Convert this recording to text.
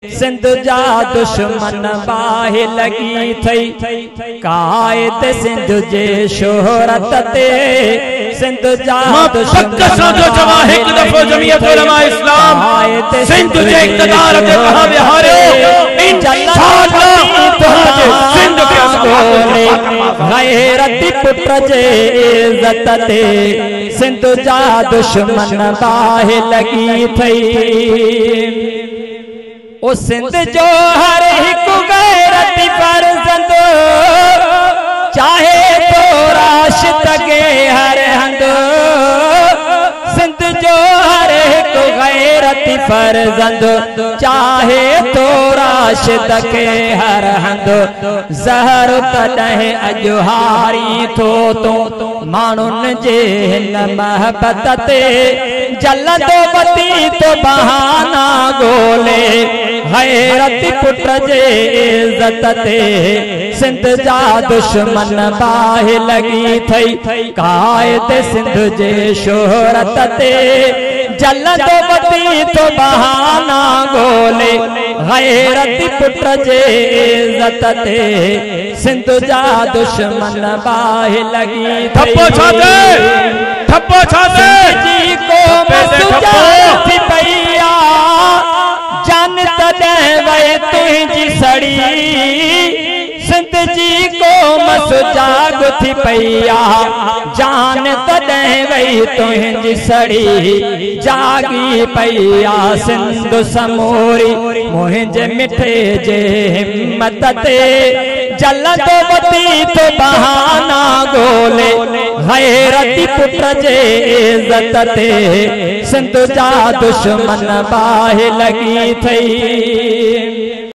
सिंध जा दुश्मन बाहि लगी थई कायद सिंध जे शोहरत ते सिंध जा दुश्मन एक दफो जमीयत उलमा इस्लाम सिंध जे इक़्तिदार ते कहां विहारियो इंशाअल्लाह तुहांजे सिंध के गैरती पुत्र जे इज्जत ते सिंध जा दुश्मन बाहि लगी थई। ओ सिंध जो हर एक गैरती फर्जंद चाहे तो राशिद के हर हंद सिंध जो हर एक गैरती फर्जंद चाहे तो राशिद के हर हंद ज़हर तॾहिं अॼु हारी थो तो माण्हुनि जे हिन महबत ते जलंदो बती तो बहाना ॻोल्हे गैरती पुत्र जे इज्जत ते सिंध जा दुश्मन बाहि लगी थई कायद सिंध जे शोहरत ते जलंदो बती तो बहाना ॻोल्हे गैरती पुत्र जे इज्जत ते सिंध जा दुश्मन बाहि लगी थप्पो छाते थप्पो छाते जी को मसुजा थी पईया जान तॾहिं वई तुंहिंजी सड़ी सिंध जी को मसुजा थी पईया जान तॾहिं वई तुंहिंजी सड़ी जागी पईया सिंध समूरी मुंहिंजे मिठे जे हिम्मत ते जलंदो बती तो बहाना ॻोल्हे गैरती पुत्र जे इज्जत ते सिंध जा दुश्मन बाहि लगी थई।